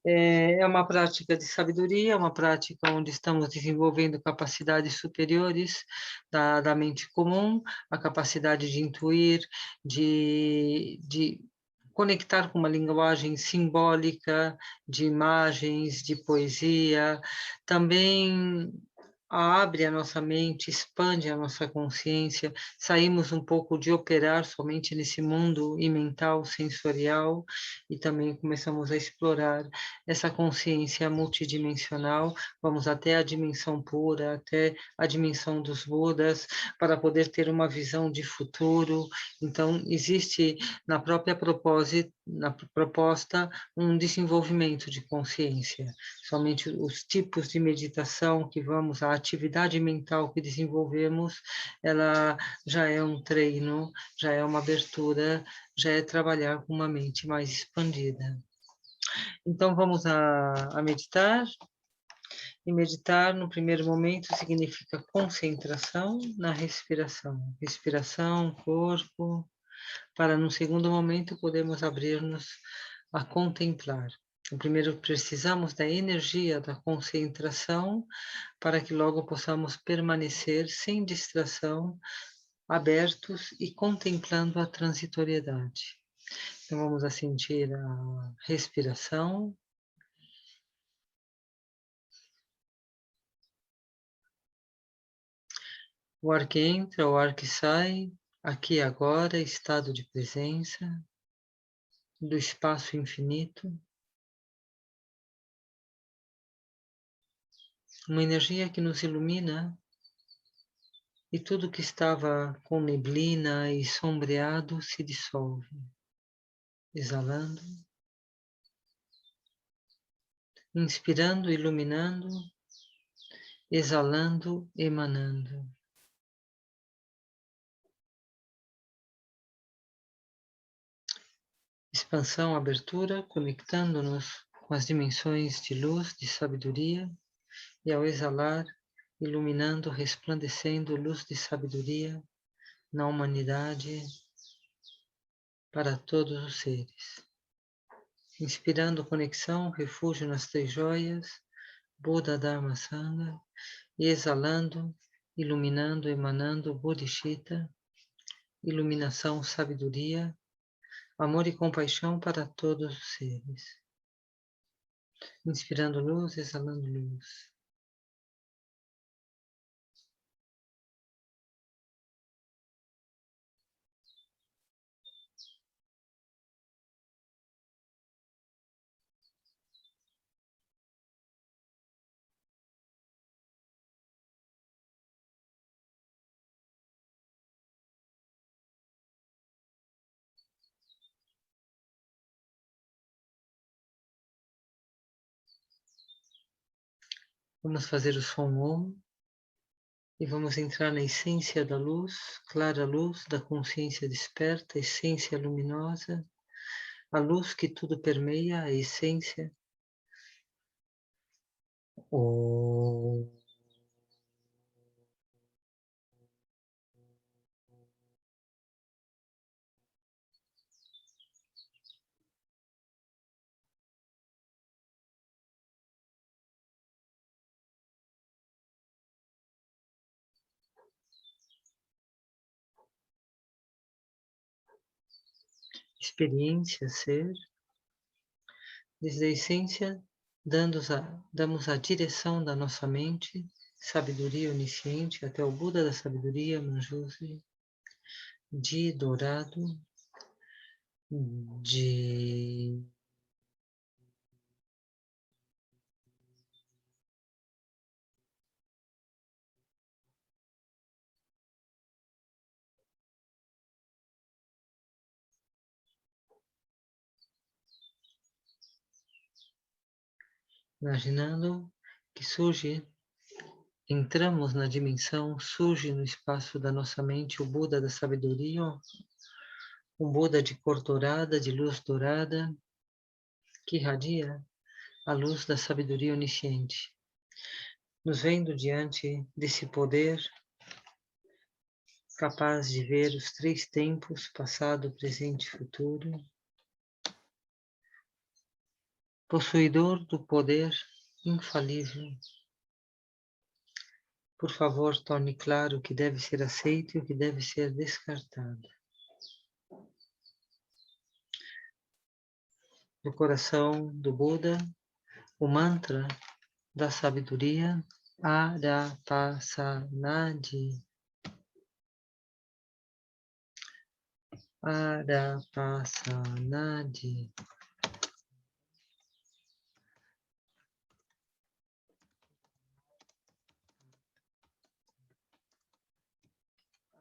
É uma prática de sabedoria, uma prática onde estamos desenvolvendo capacidades superiores da mente comum, a capacidade de intuir, de conectar com uma linguagem simbólica, de imagens, de poesia. Também abre a nossa mente, expande a nossa consciência, saímos um pouco de operar somente nesse mundo imental, sensorial, e também começamos a explorar essa consciência multidimensional, vamos até a dimensão pura, até a dimensão dos Budas, para poder ter uma visão de futuro. Então, existe na proposta um desenvolvimento de consciência. Somente os tipos de meditação que vamos, a atividade mental que desenvolvemos, ela já é um treino, já é uma abertura, já é trabalhar com uma mente mais expandida. Então, vamos a meditar. E meditar, no primeiro momento, significa concentração na respiração. Respiração, corpo, para, no segundo momento, podermos abrir-nos a contemplar. Primeiro, precisamos da energia da concentração para que logo possamos permanecer sem distração, abertos e contemplando a transitoriedade. Então, vamos a sentir a respiração. O ar que entra, o ar que sai, aqui e agora, estado de presença, do espaço infinito. Uma energia que nos ilumina e tudo que estava com neblina e sombreado se dissolve, exalando, inspirando, iluminando, exalando, emanando. Expansão, abertura, conectando-nos com as dimensões de luz, de sabedoria, e ao exalar, iluminando, resplandecendo luz de sabedoria na humanidade para todos os seres. Inspirando conexão, refúgio nas três joias, Buda, Dharma, Sangha, e exalando, iluminando, emanando Bodhicitta, iluminação, sabedoria, amor e compaixão para todos os seres. Inspirando luz, exalando luz. Vamos fazer o som Om e vamos entrar na essência da luz, clara luz da consciência desperta, essência luminosa, a luz que tudo permeia, a essência. Om. Experiência, ser, desde a essência, damos a direção da nossa mente, sabedoria onisciente, até o Buda da sabedoria, Manjushri, de dourado, de imaginando que surge, entramos na dimensão, surge no espaço da nossa mente o Buda da sabedoria, um Buda de cor dourada, de luz dourada, que irradia a luz da sabedoria onisciente, nos vendo diante desse poder capaz de ver os três tempos, passado, presente e futuro, possuidor do poder infalível. Por favor, torne claro o que deve ser aceito e o que deve ser descartado. Do coração do Buda, o mantra da sabedoria, Arapasanadi. Arapasanadi.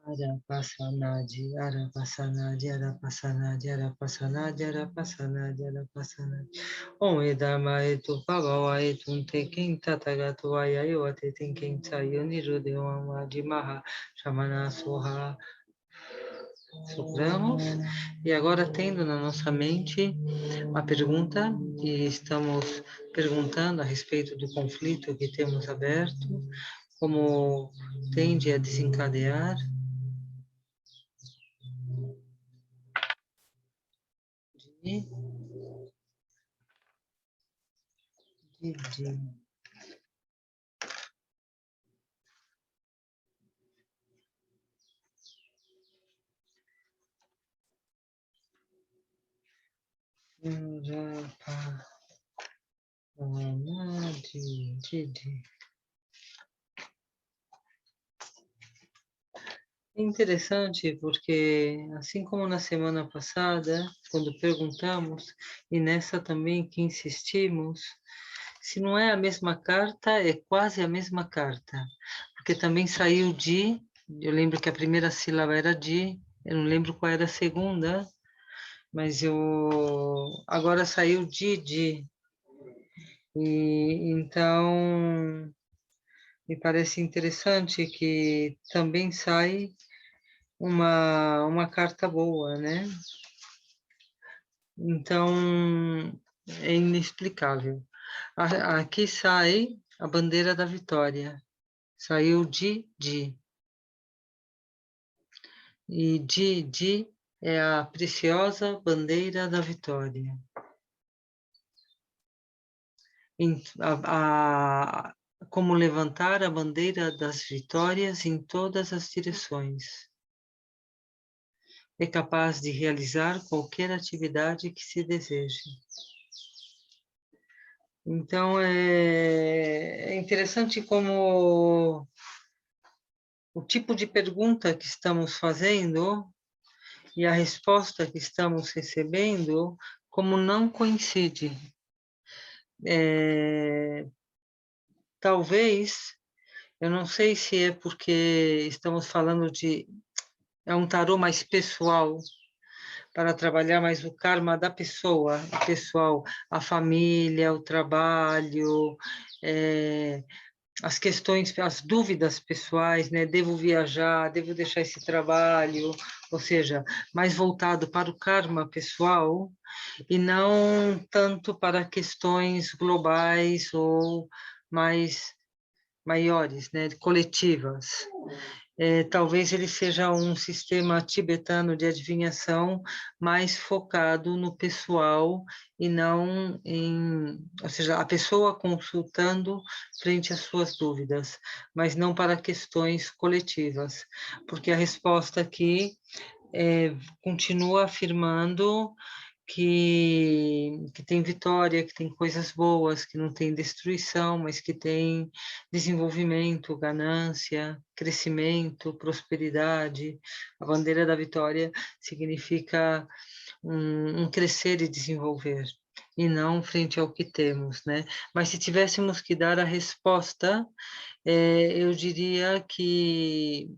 Arapasanadi, Arapasanadi, Arapasanadi, Arapasanadi, Arapasanadi, Arapasanadi. Om Edama Etu Pavawa Etum Tekin Tatagato Ayayo Atetin Kintayo Nirudevama Maha Shamana Soha. Sopramos. E agora, tendo na nossa mente a pergunta, e estamos perguntando a respeito do conflito que temos aberto, como tende a desencadear. É interessante porque, assim como na semana passada, quando perguntamos, e nessa também que insistimos, se não é a mesma carta, é quase a mesma carta. Porque também saiu de, eu lembro que a primeira sílaba era de, eu não lembro qual era a segunda, mas agora saiu de. E então me parece interessante que também sai uma carta boa, né? Então é inexplicável. Aqui sai a bandeira da vitória. Saiu de. E de é a preciosa bandeira da vitória. Como levantar a bandeira das vitórias em todas as direções. É capaz de realizar qualquer atividade que se deseje. Então, é interessante como o tipo de pergunta que estamos fazendo e a resposta que estamos recebendo, como não coincide. Talvez, eu não sei se é porque estamos falando é um tarô mais pessoal, para trabalhar mais o karma da pessoa, o pessoal, a família, o trabalho, as questões, as dúvidas pessoais, né? Devo viajar, devo deixar esse trabalho, ou seja, mais voltado para o karma pessoal e não tanto para questões globais ou mais maiores, né? Coletivas. Talvez ele seja um sistema tibetano de adivinhação mais focado no pessoal e não ou seja, a pessoa consultando frente às suas dúvidas, mas não para questões coletivas, porque a resposta aqui continua afirmando que tem vitória, que tem coisas boas, que não tem destruição, mas que tem desenvolvimento, ganância, crescimento, prosperidade. A bandeira da vitória significa um crescer e desenvolver, e não frente ao que temos, né? Mas se tivéssemos que dar a resposta, eu diria que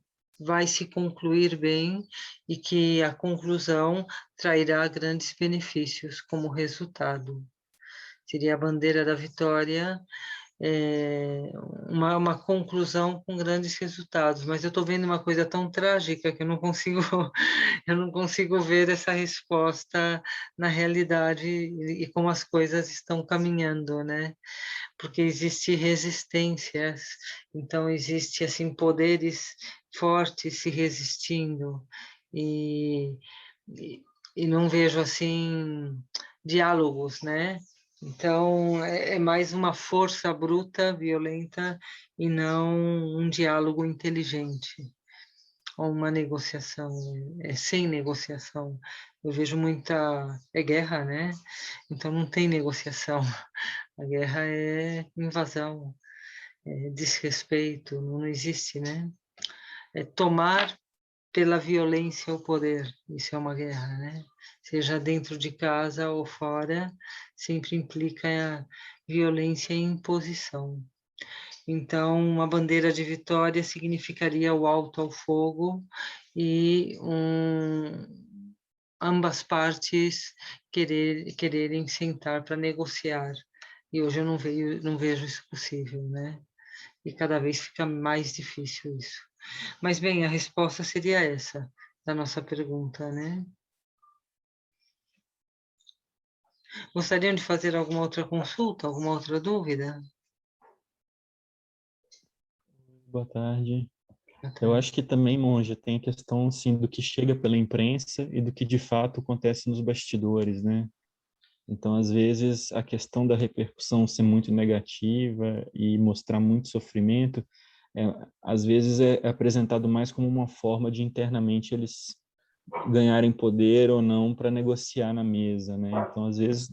vai se concluir bem e que a conclusão trairá grandes benefícios como resultado. Seria a bandeira da vitória, uma conclusão com grandes resultados, mas eu estou vendo uma coisa tão trágica que eu não consigo, eu não consigo ver essa resposta na realidade e como as coisas estão caminhando, né? Porque existe resistências, então existe assim poderes fortes se resistindo e, e não vejo assim diálogos, né? Então, é mais uma força bruta, violenta, e não um diálogo inteligente, ou uma negociação, sem negociação. Eu vejo muita... É guerra, né? Então, não tem negociação. A guerra é invasão, é desrespeito, não existe, né? É tomar pela violência o poder, isso é uma guerra, né? Seja dentro de casa ou fora, sempre implica violência e imposição. Então, uma bandeira de vitória significaria o alto ao fogo e ambas partes quererem sentar para negociar. E hoje eu não vejo isso possível, né? E cada vez fica mais difícil isso. Mas, bem, a resposta seria essa, da nossa pergunta, né? Gostariam de fazer alguma outra consulta, alguma outra dúvida? Boa tarde. Boa Eu tarde. acho que também, monja, tem a questão assim, do que chega pela imprensa e do que de fato acontece nos bastidores, né? Então, às vezes, a questão da repercussão ser muito negativa e mostrar muito sofrimento, é, às vezes é apresentado mais como uma forma de internamente eles ganharem poder ou não para negociar na mesa, né? Então, às vezes,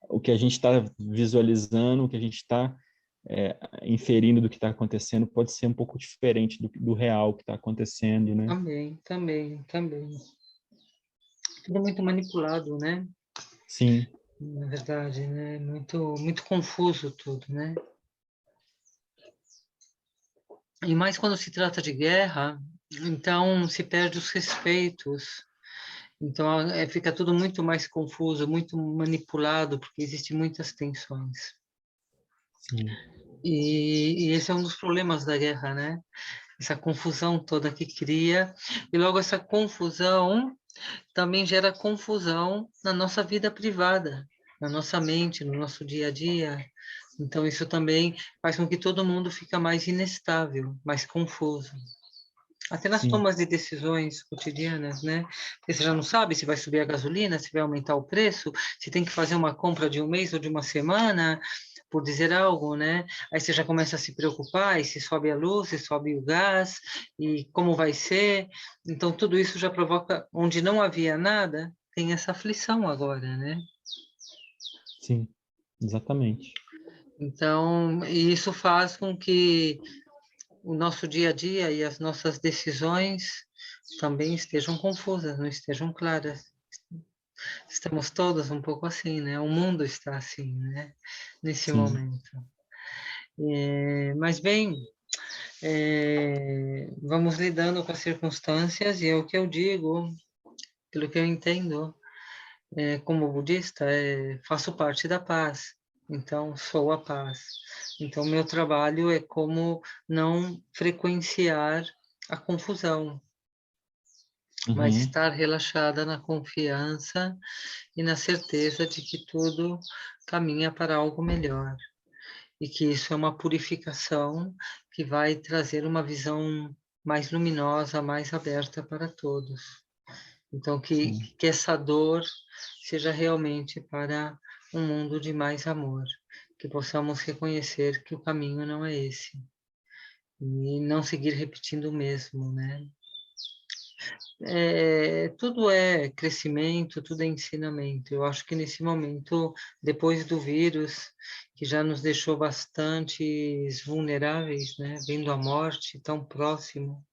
o que a gente está visualizando, o que a gente está inferindo do que está acontecendo pode ser um pouco diferente do real que está acontecendo, né? Também, também, também. Tudo muito manipulado, né? Sim, Na verdade, né? Muito, muito confuso tudo, né? E mais quando se trata de guerra, então se perde os respeitos. Então fica tudo muito mais confuso, muito manipulado, porque existem muitas tensões. sim, E esse é um dos problemas da guerra, né? Essa confusão toda que cria. E logo essa confusão também gera confusão na nossa vida privada, na nossa mente, no nosso dia a dia. Então isso também faz com que todo mundo fica mais inestável, mais confuso. Até nas sim, tomas de decisões cotidianas, né? Porque você já não sabe se vai subir a gasolina, se vai aumentar o preço, se tem que fazer uma compra de um mês ou de uma semana, por dizer algo, né? Aí você já começa a se preocupar, e se sobe a luz, se sobe o gás, e como vai ser. Então, tudo isso já provoca, onde não havia nada, tem essa aflição agora, né? sim, exatamente. Então, e isso faz com que o nosso dia a dia e as nossas decisões também estejam confusas, não estejam claras. Estamos todos um pouco assim, né? O mundo está assim, né? Nesse Sim, momento. Mas bem, vamos lidando com as circunstâncias e é o que eu digo, pelo que eu entendo, como budista, faço parte da paz. Então, sou a paz. Então, meu trabalho é como não frequenciar a confusão, mas uhum, estar relaxada na confiança e na certeza de que tudo caminha para algo melhor e que isso é uma purificação que vai trazer uma visão mais luminosa, mais aberta para todos. Então, sim, que essa dor seja realmente para um mundo de mais amor, que possamos reconhecer que o caminho não é esse e não seguir repetindo o mesmo, né? Tudo é crescimento, tudo é ensinamento. Eu acho que nesse momento, depois do vírus, que já nos deixou bastante vulneráveis, né? Vendo a morte tão próximo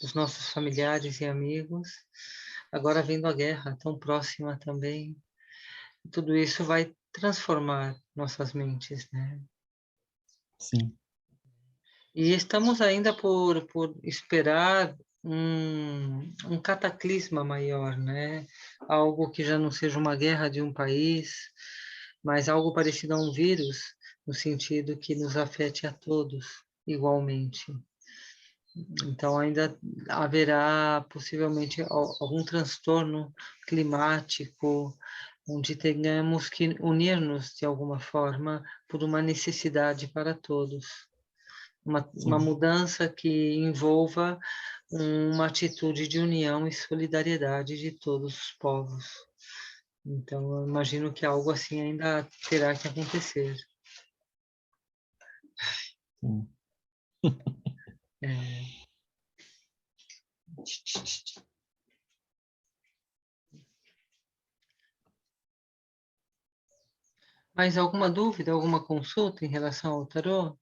dos nossos familiares e amigos, agora vendo a guerra tão próxima também, tudo isso vai transformar nossas mentes, né? sim, E estamos ainda por esperar um cataclisma maior, né? Algo que já não seja uma guerra de um país, mas algo parecido a um vírus, no sentido que nos afete a todos igualmente. Então, ainda haverá possivelmente algum transtorno climático, onde tenhamos que unir-nos de alguma forma por uma necessidade para todos. Uma sim, mudança que envolva uma atitude de união e solidariedade de todos os povos. Então, eu imagino que algo assim ainda terá que acontecer. Sim. É. Mais alguma dúvida, alguma consulta em relação ao tarô?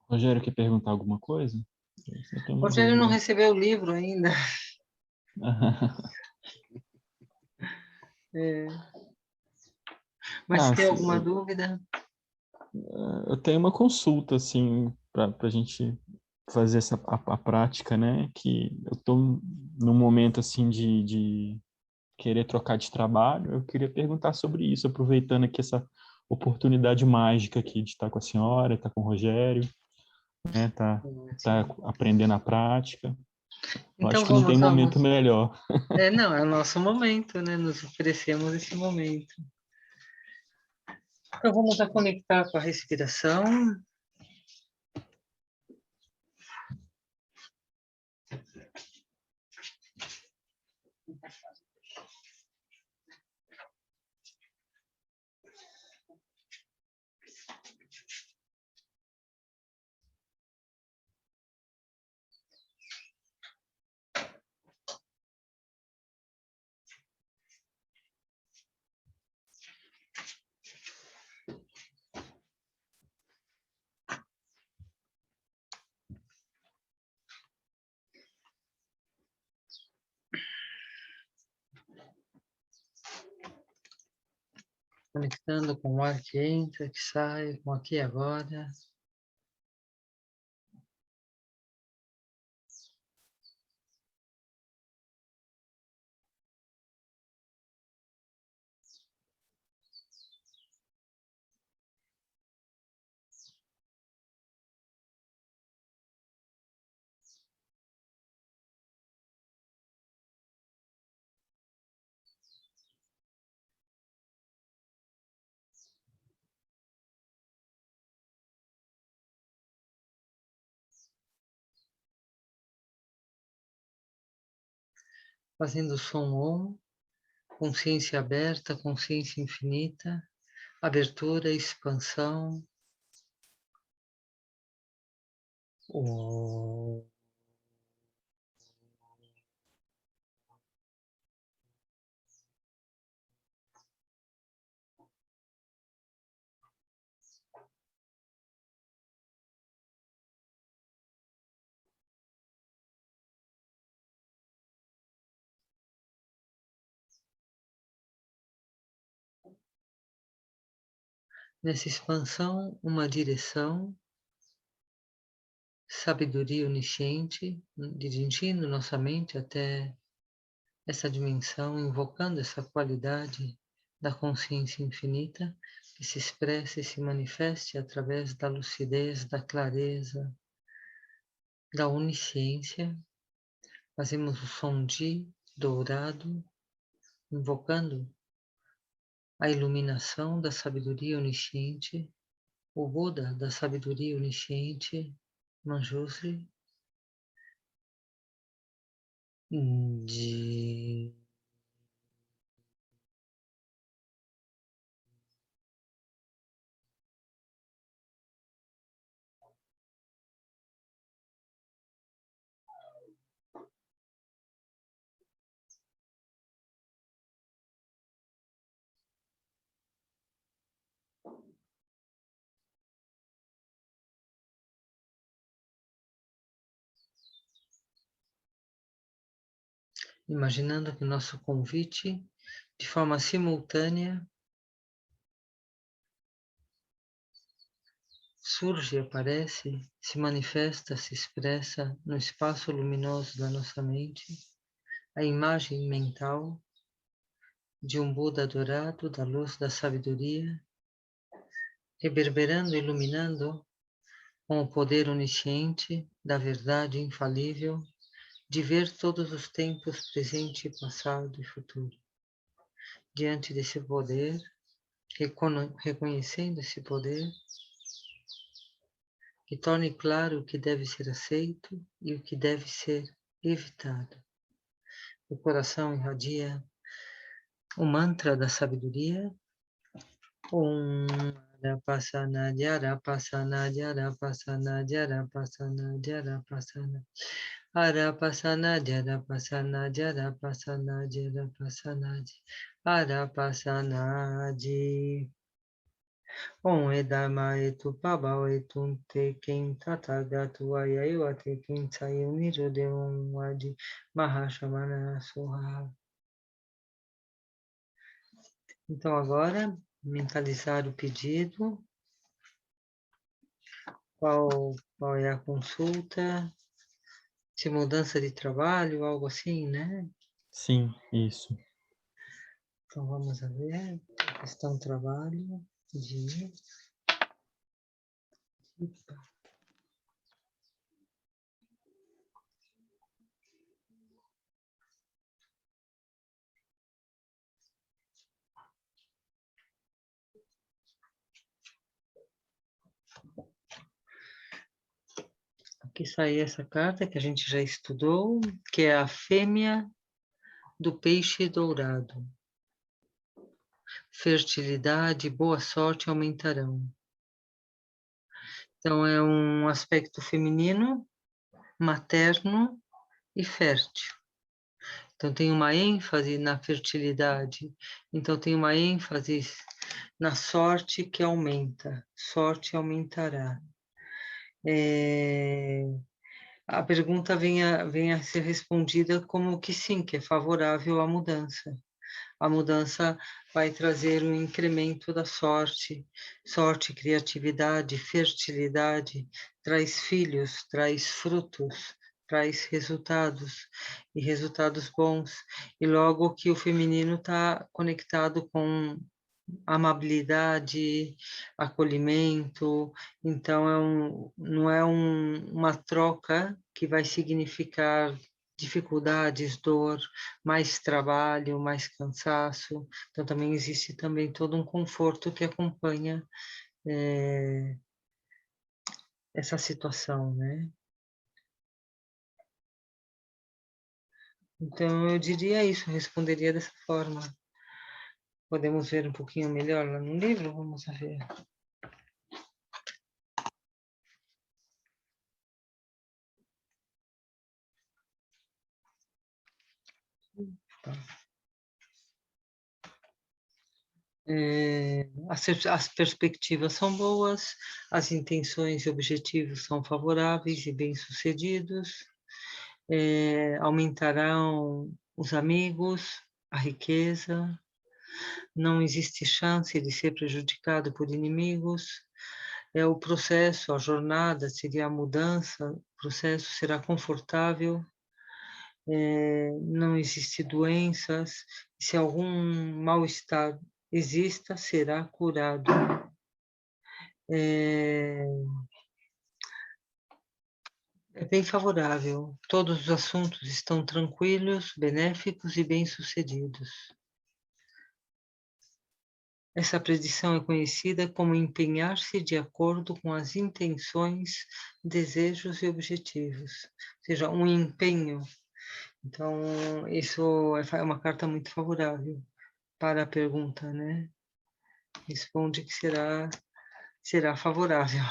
Rogério, quer perguntar alguma coisa? Eu tenho uma Rogério não dúvida. recebeu o livro ainda. É. Mas se Ah, tem sim, alguma dúvida? eu tenho uma consulta, assim, para a gente fazer a prática, né? Que eu estou num momento, assim, de querer trocar de trabalho. Eu queria perguntar sobre isso, aproveitando aqui essa oportunidade mágica aqui de estar com a senhora, estar com o Rogério, né? Tá Ótimo. aprendendo a prática. Eu Então acho que não tem momento vamos. melhor. É, não, é o nosso momento, né? Nos oferecemos esse momento. Então vamos a conectar com a respiração, conectando com o ar que entra, que sai, com aqui e agora. Fazendo som on, consciência aberta, consciência infinita, abertura, expansão. Oh. Nessa expansão, uma direção, sabedoria onisciente, dirigindo nossa mente até essa dimensão, invocando essa qualidade da consciência infinita que se expressa e se manifeste através da lucidez, da clareza, da onisciência. Fazemos o som de dourado, invocando a iluminação da sabedoria onisciente, o Buda da sabedoria onisciente, Manjushri, de imaginando que nosso convite, de forma simultânea, surge, aparece, se manifesta, se expressa no espaço luminoso da nossa mente, a imagem mental de um Buda dourado, da luz da sabedoria, reverberando, iluminando com o poder onisciente da verdade infalível, de ver todos os tempos, presente, passado e futuro. Diante desse poder, reconhecendo esse poder, que torne claro o que deve ser aceito e o que deve ser evitado. O coração irradia o mantra da sabedoria. Om Arapasana Dhyarapasana Dhyarapasana Dhyarapasana Dhyarapasana Arapasana Dhyarapasana Dhyarapasana Dhyarapasana Arapasana Dhyarapasana. Om Edama Etu Pabao Etum Tekin Tatagatu Ayaiwa Tekin Sayuniru Deum Wadi Mahashamana Soha. Então agora, mentalizar o pedido. Qual é a consulta? Se mudança de trabalho, algo assim, né? Sim, isso. Então vamos ver. Questão trabalho de... Aqui sai essa carta que a gente já estudou, que é a fêmea do peixe dourado. Fertilidade, boa sorte aumentarão. Então é um aspecto feminino, materno e fértil. Então tem uma ênfase na fertilidade. Então tem uma ênfase na sorte que aumenta. Sorte aumentará. A pergunta vem a ser respondida como que sim, que é favorável à mudança. A mudança vai trazer um incremento da sorte, criatividade, fertilidade, traz filhos, traz frutos, traz resultados, e resultados bons. E logo que o feminino está conectado com amabilidade, acolhimento, então não é uma troca que vai significar dificuldades, dor, mais trabalho, mais cansaço. Então também existe também todo um conforto que acompanha essa situação, né? Então eu diria isso, responderia dessa forma. Podemos ver um pouquinho melhor lá no livro? Vamos ver. Tá. As perspectivas são boas, as intenções e objetivos são favoráveis e bem-sucedidos, aumentarão os amigos, a riqueza, não existe chance de ser prejudicado por inimigos, o processo, a jornada seria a mudança, o processo será confortável, não existe doenças, se algum mal-estar exista, será curado. É bem favorável. Todos os assuntos estão tranquilos, benéficos e bem-sucedidos. Essa predição é conhecida como empenhar-se de acordo com as intenções, desejos e objetivos. Ou seja, um empenho. Então, isso é uma carta muito favorável para a pergunta, né? Responde que será favorável.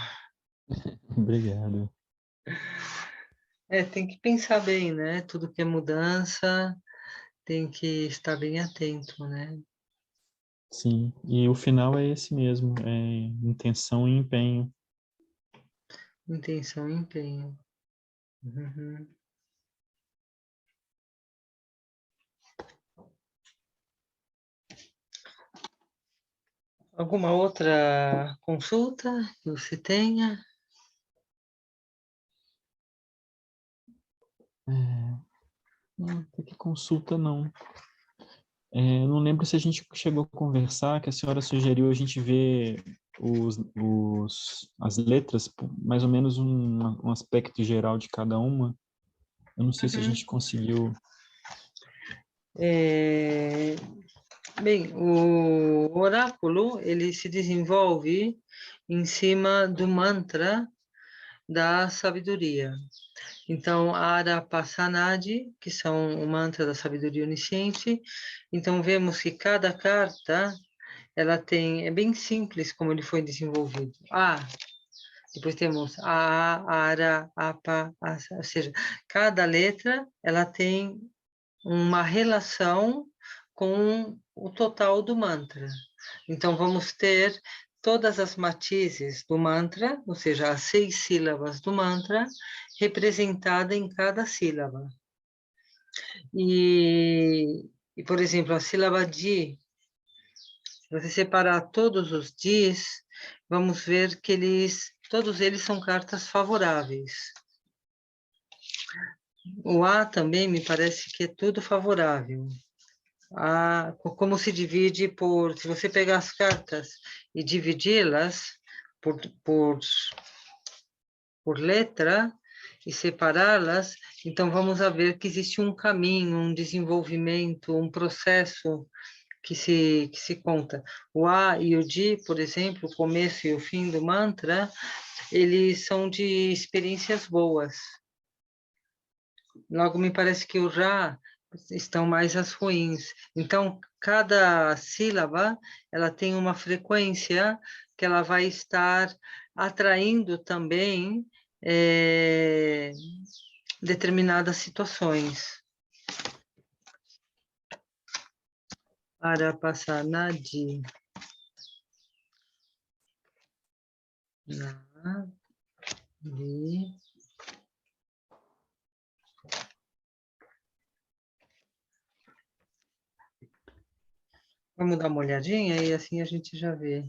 Obrigado. Tem que pensar bem, né? Tudo que é mudança tem que estar bem atento, né? Sim, e o final é esse mesmo, é intenção e empenho. Intenção e empenho. Uhum. Alguma outra consulta que você tenha? Não, tem que consulta não. Não lembro se a gente chegou a conversar, que a senhora sugeriu a gente ver as letras, mais ou menos um aspecto geral de cada uma. Eu não sei se a gente conseguiu. Bem, o oráculo, ele se desenvolve em cima do mantra da sabedoria. Então, Arapasanadi, que são o mantra da sabedoria onisciente. Então, vemos que cada carta, ela tem, é bem simples como ele foi desenvolvido. Depois temos A, Ara, Apa, Asa, ou seja, cada letra, ela tem uma relação com o total do mantra. Então, vamos ter todas as matizes do mantra, ou seja, as 6 sílabas do mantra, representada em cada sílaba. Por exemplo, a sílaba Di, se você separar todos os Dis, vamos ver que todos eles são cartas favoráveis. O A também me parece que é tudo favorável. Como se divide se você pegar as cartas e dividi-las por letra e separá-las, então vamos ver que existe um caminho, um desenvolvimento, um processo que se conta. O A e o Di, por exemplo, o começo e o fim do mantra, eles são de experiências boas. Logo, me parece que o Ra estão mais as ruins. Então, cada sílaba, ela tem uma frequência que ela vai estar atraindo também determinadas situações. Para passar na Di. Na Di. Vamos dar uma olhadinha e assim a gente já vê.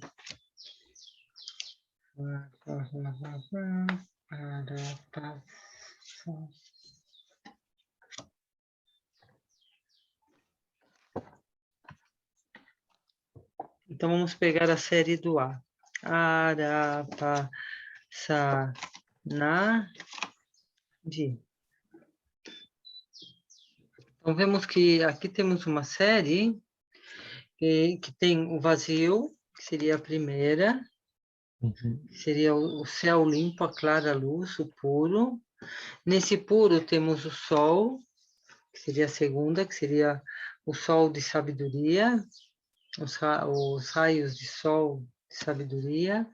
Então, vamos pegar a série do A. Arapa, sa, na, di. Então, vemos que aqui temos uma série que tem o vazio, que seria a primeira, que seria o céu limpo, a clara luz, o puro. Nesse puro temos o sol, que seria a segunda, que seria o sol de sabedoria, os raios de sol de sabedoria.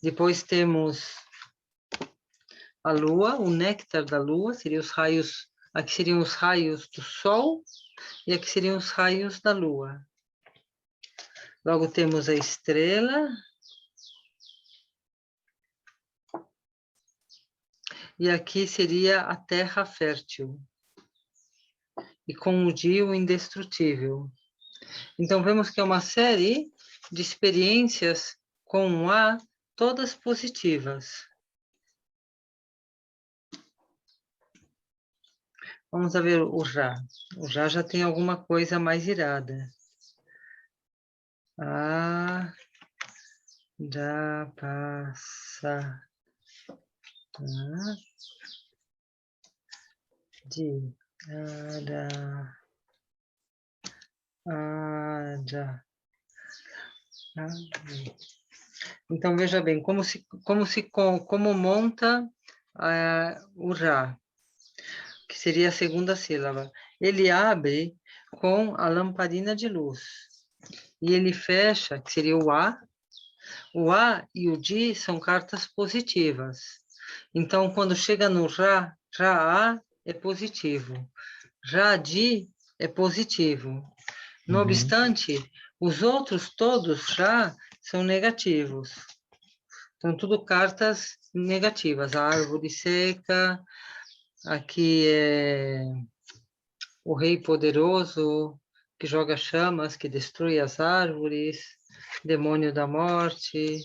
Depois temos a lua, o néctar da lua, aqui seriam os raios do sol e aqui seriam os raios da lua. Logo temos a estrela. E aqui seria a terra fértil. E com o dia o indestrutível. Então, vemos que é uma série de experiências com o A, todas positivas. Vamos ver o Já. O Já tem alguma coisa mais irada. Já passa. De. Já. Então, veja bem, como monta o Já, que seria a segunda sílaba. Ele abre com a lamparina de luz. E ele fecha, que seria o A. O A e o Di são cartas positivas. Então, quando chega no Já A é positivo. Já Di é positivo. No obstante, os outros todos já são negativos. São tudo cartas negativas. A árvore seca, aqui é o rei poderoso, que joga chamas, que destrui as árvores, demônio da morte,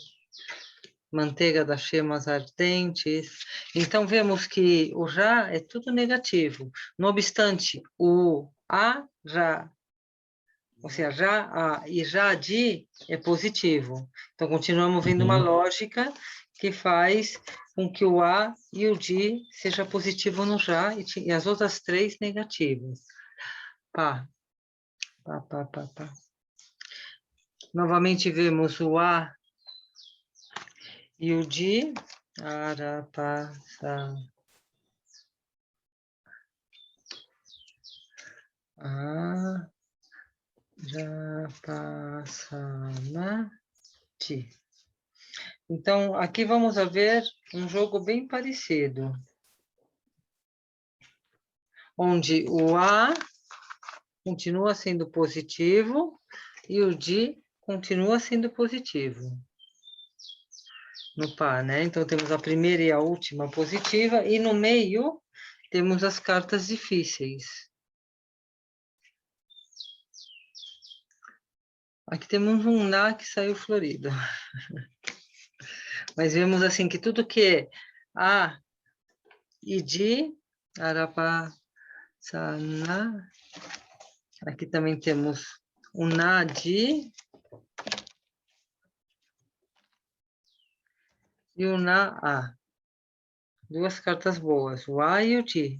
manteiga das chamas ardentes. Então, vemos que o já é tudo negativo. No obstante, o a, já, ou seja, já a e já de é positivo. Então, continuamos vendo uma lógica que faz com que o a e o de seja positivo no já e as outras três negativas. Pá. Novamente vemos o a e o di. Arapasanati. Então, aqui vamos ver um jogo bem parecido, onde o A continua sendo positivo e o Di continua sendo positivo no Pá, né? Então, temos a primeira e a última positiva, e no meio temos as cartas difíceis. Aqui temos um Ná que saiu florido. Mas vemos assim que tudo que é A e Di, Arapasaná. Aqui também temos o Na, Di, e o Na, A. Duas cartas boas, o A e o Di.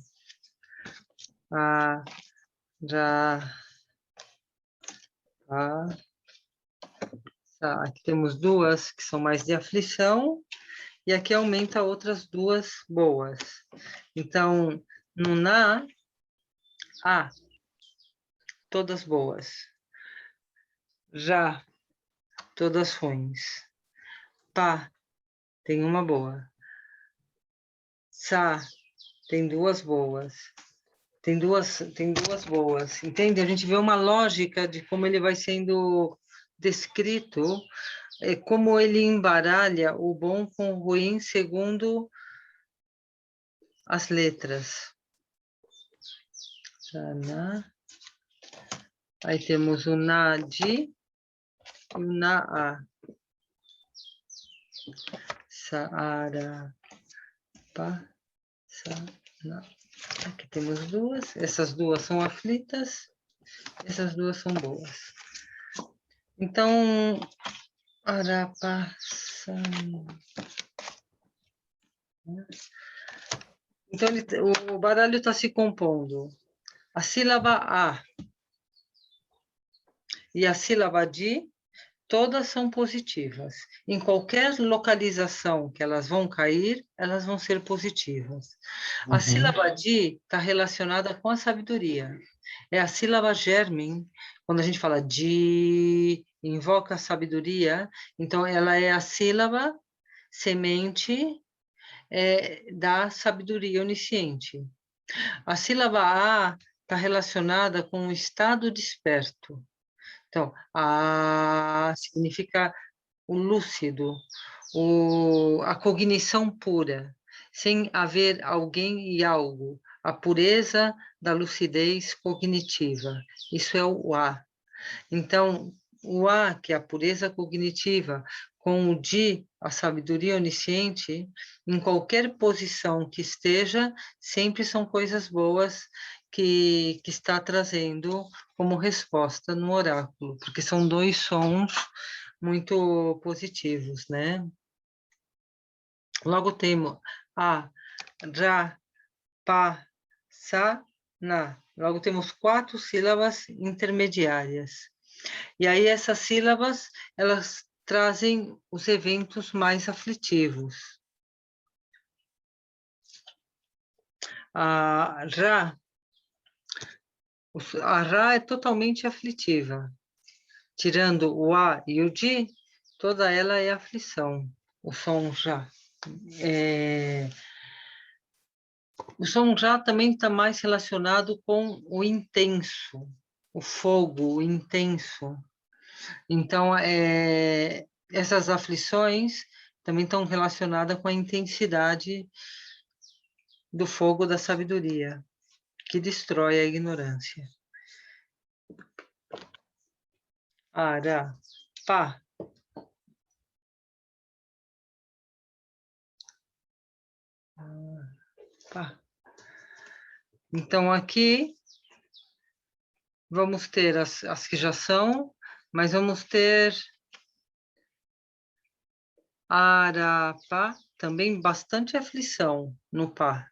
A, Já, A, Tá. Aqui temos duas que são mais de aflição, e aqui aumenta outras duas boas. Então, no Na, A, todas boas. Já, todas ruins. Pá, tem uma boa. Sa, tem duas boas. Tem duas boas. Entende? A gente vê uma lógica de como ele vai sendo descrito, como ele embaralha o bom com o ruim segundo as letras. Aí temos o Na, Di, e o Na, A. Saara, Pa, Sa, Na. Aqui temos duas. Essas duas são aflitas. Essas duas são boas. Então, Arapasan. Então, o baralho está se compondo. A sílaba A e a sílaba Di, todas são positivas. Em qualquer localização que elas vão cair, elas vão ser positivas. A sílaba Di está relacionada com a sabedoria. É a sílaba germen, quando a gente fala Di, invoca a sabedoria, então ela é a sílaba semente da sabedoria onisciente. A sílaba A está relacionada com o estado desperto. Então, A significa o lúcido, a cognição pura, sem haver alguém e algo, a pureza da lucidez cognitiva. Isso é o A. Então, o A, que é a pureza cognitiva, com o Di, a sabedoria onisciente, em qualquer posição que esteja, sempre são coisas boas que está trazendo como resposta no oráculo, porque são dois sons muito positivos, né? Logo temos A, Ra, Pa, Sa, Na. Logo temos 4 sílabas intermediárias. E aí essas sílabas, elas trazem os eventos mais aflitivos. A Ra é totalmente aflitiva. Tirando o A e o Di, toda ela é aflição. O som Já. O som Já também está mais relacionado com o intenso, o fogo, o intenso. Então, essas aflições também estão relacionadas com a intensidade do fogo da sabedoria, que destrói a ignorância. Ara, pá. Pá. Então, aqui vamos ter as que já são, mas vamos ter Ara, pá, também bastante aflição no pá.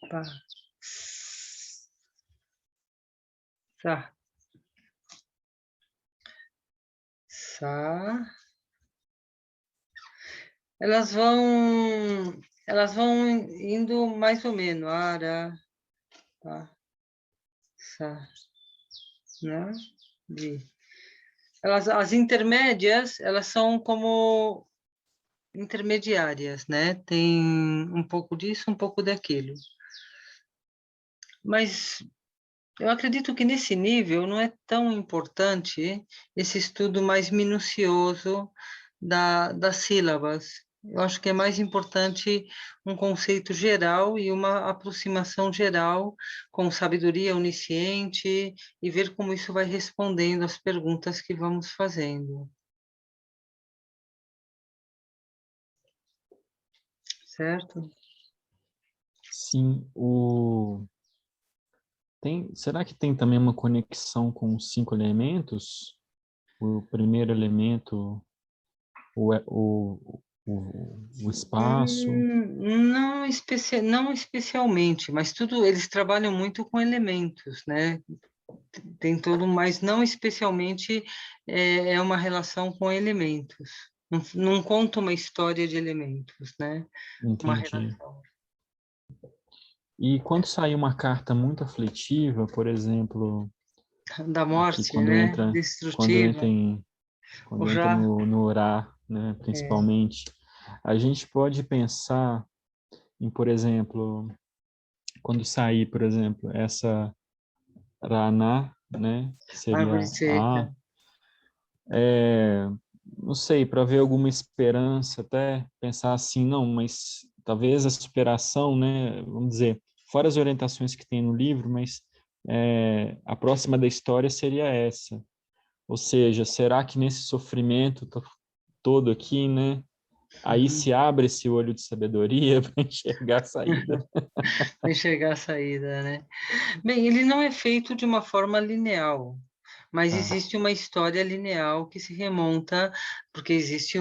Pá. Sa. Sa. Elas elas vão indo mais ou menos, ara, pa, sa, na, di. As intermédias, elas são como intermediárias, né? Tem um pouco disso, um pouco daquilo. Mas eu acredito que nesse nível não é tão importante esse estudo mais minucioso das sílabas. Eu acho que é mais importante um conceito geral e uma aproximação geral com sabedoria onisciente e ver como isso vai respondendo às perguntas que vamos fazendo. Certo? Sim, será que tem também uma conexão com os 5 elementos? O primeiro elemento, o espaço. Não especialmente, mas tudo eles trabalham muito com elementos, né? Tem todo, mas não especialmente é uma relação com elementos. Não conta uma história de elementos, né? Uma Entendi. relação. E quando sai uma carta muito aflitiva, por exemplo, Da aqui morte, né? quando Destrutiva. entra O quando entra já no orar, né, é, principalmente, a gente pode pensar em, por exemplo, quando sair, por exemplo, essa Raná, né, que árvore seria seca. é, não sei, para ver alguma esperança, até pensar assim, não, mas talvez a superação, né, vamos dizer, fora as orientações que tem no livro, mas a próxima da história seria essa. Ou seja, será que nesse sofrimento todo aqui, né, aí Uhum. se abre esse olho de sabedoria para enxergar a saída? Enxergar a saída, né? Bem, ele não é feito de uma forma linear, mas Tá, existe uma história linear que se remonta, porque existe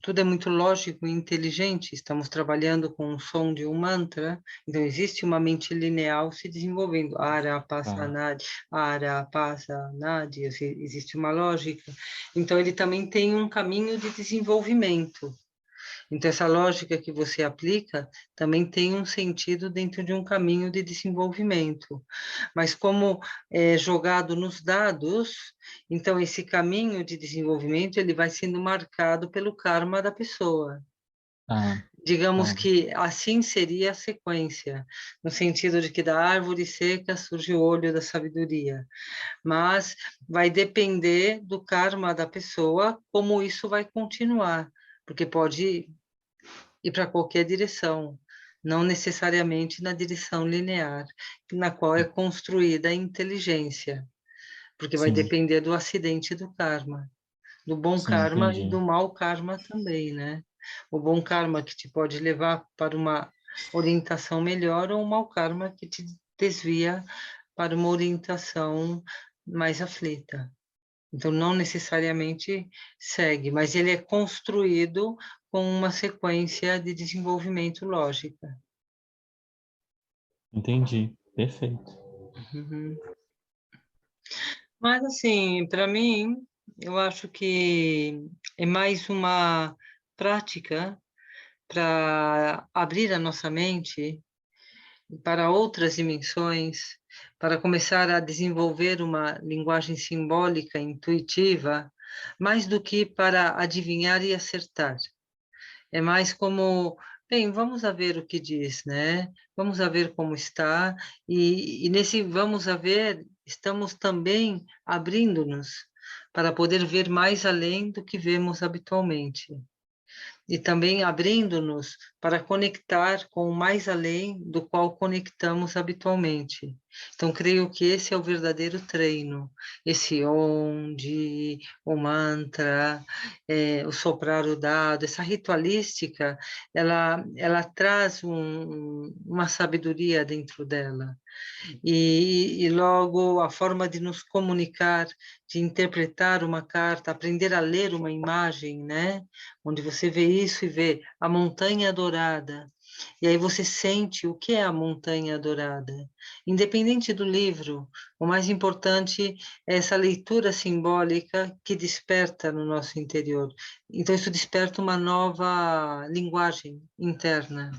tudo é muito lógico e inteligente, estamos trabalhando com o som de um mantra, então existe uma mente linear se desenvolvendo. tá. Ara, passa, nadi, existe uma lógica. Então ele também tem um caminho de desenvolvimento. Então, essa lógica que você aplica também tem um sentido dentro de um caminho de desenvolvimento. Mas, como é jogado nos dados, então esse caminho de desenvolvimento ele vai sendo marcado pelo karma da pessoa. Ah, Digamos tá. que assim seria a sequência, no sentido de que da árvore seca surge o olho da sabedoria. Mas vai depender do karma da pessoa, como isso vai continuar, porque pode e para qualquer direção, não necessariamente na direção linear, na qual é construída a inteligência, porque vai Sim, depender do acidente do karma, do bom sim, karma e entendi. do mau karma também, né? O bom karma que te pode levar para uma orientação melhor ou o mau karma que te desvia para uma orientação mais aflita. Então, não necessariamente segue, mas ele é construído com uma sequência de desenvolvimento lógica. Entendi. Perfeito. Uhum. Mas, assim, para mim, eu acho que é mais uma prática para abrir a nossa mente para outras dimensões, para começar a desenvolver uma linguagem simbólica intuitiva, mais do que para adivinhar e acertar. É mais como, bem, vamos a ver o que diz, né? Vamos a ver como está, e nesse vamos a ver, estamos também abrindo-nos para poder ver mais além do que vemos habitualmente e também abrindo-nos para conectar com o mais além do qual conectamos habitualmente. Então, creio que esse é o verdadeiro treino, esse onde, o mantra, o soprar o dado, essa ritualística, ela traz uma sabedoria dentro dela. E logo a forma de nos comunicar, de interpretar uma carta, aprender a ler uma imagem, né? Onde você vê isso e vê a montanha dourada, E aí você sente o que é a montanha dourada. Independente do livro, o mais importante é essa leitura simbólica que desperta no nosso interior. Então, isso desperta uma nova linguagem interna.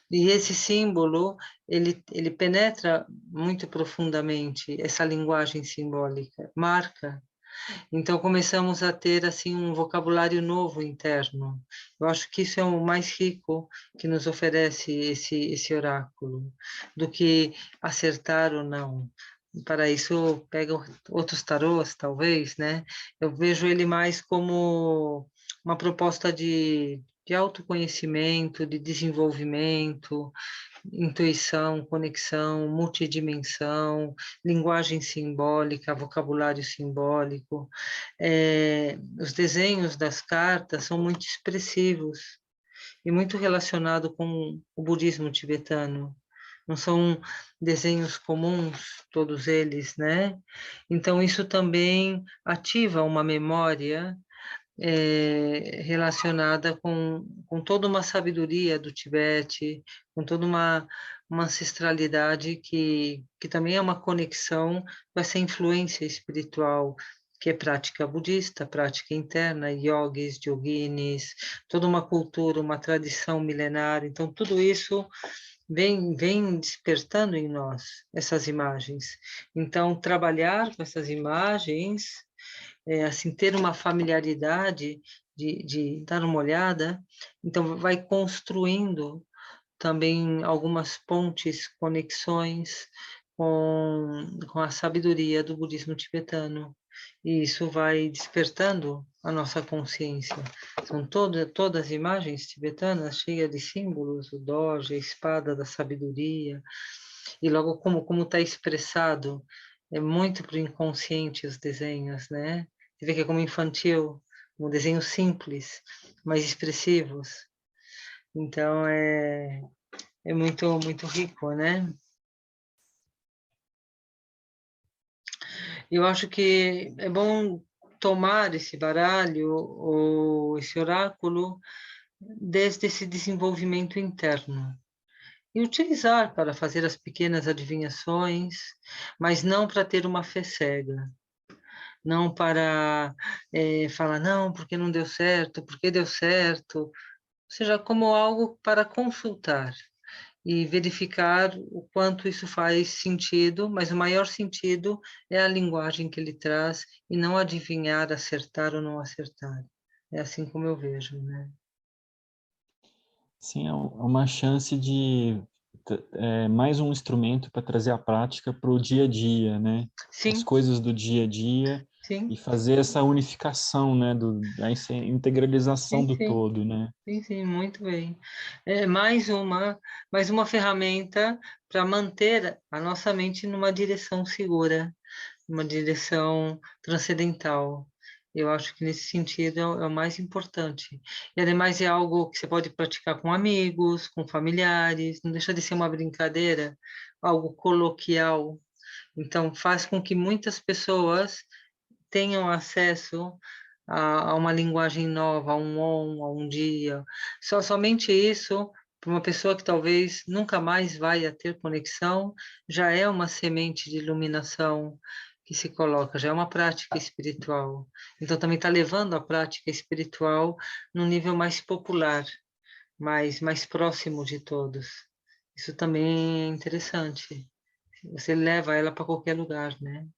E esse símbolo, ele penetra muito profundamente essa linguagem simbólica, marca. Então começamos a ter assim um vocabulário novo interno. Eu acho que isso é o mais rico que nos oferece esse oráculo, do que acertar ou não. Para isso pega outros tarôs, talvez, né? Eu vejo ele mais como uma proposta de autoconhecimento, de desenvolvimento, intuição, conexão, multidimensão, linguagem simbólica, vocabulário simbólico. Os desenhos das cartas são muito expressivos e muito relacionados com o budismo tibetano. Não são desenhos comuns, todos eles, né? Então, isso também ativa uma memória relacionada com toda uma sabedoria do Tibete, com toda uma ancestralidade que também é uma conexão com essa influência espiritual, que é prática budista, prática interna, yogis, yoginis, toda uma cultura, uma tradição milenar. Então, tudo isso vem despertando em nós essas imagens. Então, trabalhar com essas imagens assim, ter uma familiaridade de dar uma olhada, então vai construindo também algumas pontes, conexões com a sabedoria do budismo tibetano. E isso vai despertando a nossa consciência. São todas imagens tibetanas cheias de símbolos, o doge, a espada da sabedoria, e logo como está expressado, é muito para o inconsciente os desenhos, né? Você vê que é como infantil, um desenho simples, mas expressivos. Então é muito rico, né? Eu acho que é bom tomar esse baralho ou esse oráculo desde esse desenvolvimento interno e utilizar para fazer as pequenas adivinhações, mas não para ter uma fé cega, não para falar, não, porque não deu certo, porque deu certo, ou seja, como algo para consultar e verificar o quanto isso faz sentido, mas o maior sentido é a linguagem que ele traz e não adivinhar, acertar ou não acertar. É assim como eu vejo, né? Sim, é uma chance de mais um instrumento para trazer a prática para o dia a dia, né? As Sim, coisas do dia a dia e sim, fazer essa unificação, né? Essa integralização sim, do sim. todo, né? Sim, sim, muito bem. É mais uma ferramenta para manter a nossa mente numa direção segura, numa direção transcendental. Eu acho que nesse sentido é o mais importante. E ademais é algo que você pode praticar com amigos, com familiares, não deixa de ser uma brincadeira, algo coloquial. Então faz com que muitas pessoas tenham acesso a uma linguagem nova, a um on, a um dia. Somente isso, para uma pessoa que talvez nunca mais vai a ter conexão, já é uma semente de iluminação que se coloca, já é uma prática espiritual. Então também está levando a prática espiritual num nível mais popular, mais próximo de todos. Isso também é interessante. Você leva ela para qualquer lugar, né?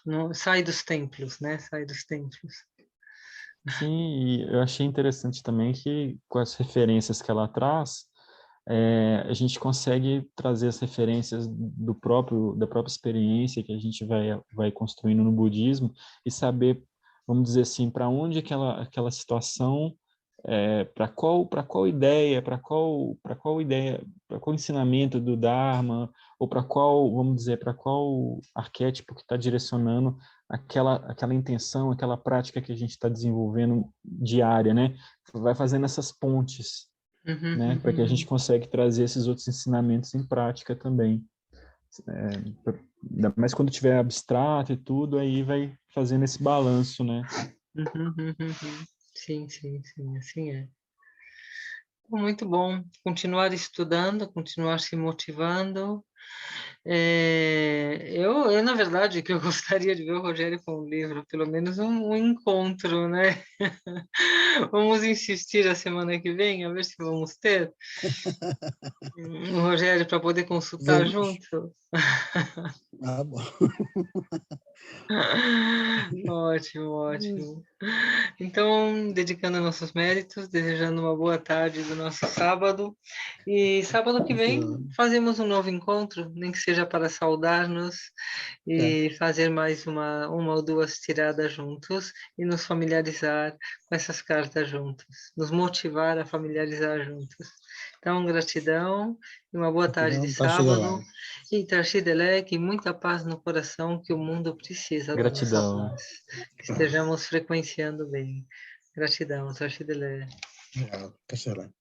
Não, sai dos templos, né? Sai dos templos. Sim, e eu achei interessante também que com as referências que ela traz, a gente consegue trazer as referências da própria experiência que a gente vai construindo no budismo e saber, vamos dizer assim, para onde aquela situação, para qual ideia, para qual ensinamento do Dharma, ou para qual, vamos dizer, para qual arquétipo que está direcionando aquela intenção, aquela prática que a gente está desenvolvendo diária, né? Vai fazendo essas pontes, Uhum, né, para que a gente uhum, consiga trazer esses outros ensinamentos em prática também. Ainda mais quando tiver abstrato e tudo, aí vai fazendo esse balanço, né? uhum, uhum, uhum. Sim, sim, sim, assim é. Muito bom. Continuar estudando, continuar se motivando. Na verdade, que eu gostaria de ver o Rogério com um livro, pelo menos um encontro, né? Vamos insistir a semana que vem, a ver se vamos ter o Rogério para poder consultar Vamos. junto. Ah, bom. Ótimo, ótimo. Então, dedicando nossos méritos, desejando uma boa tarde do nosso sábado. E sábado que vem fazemos um novo encontro, nem que seja para saudar-nos É, e fazer mais uma ou duas tiradas juntos e nos familiarizar com essas cartas juntos, nos motivar a familiarizar juntos. Então, gratidão e uma boa tarde de gratidão, tá chegando sábado. lá. E Tarshidele, muita paz no coração, que o mundo precisa da nossa Gratidão. paz. Que estejamos frequenciando bem. Gratidão, Tarshidele. Obrigado, tá chegando.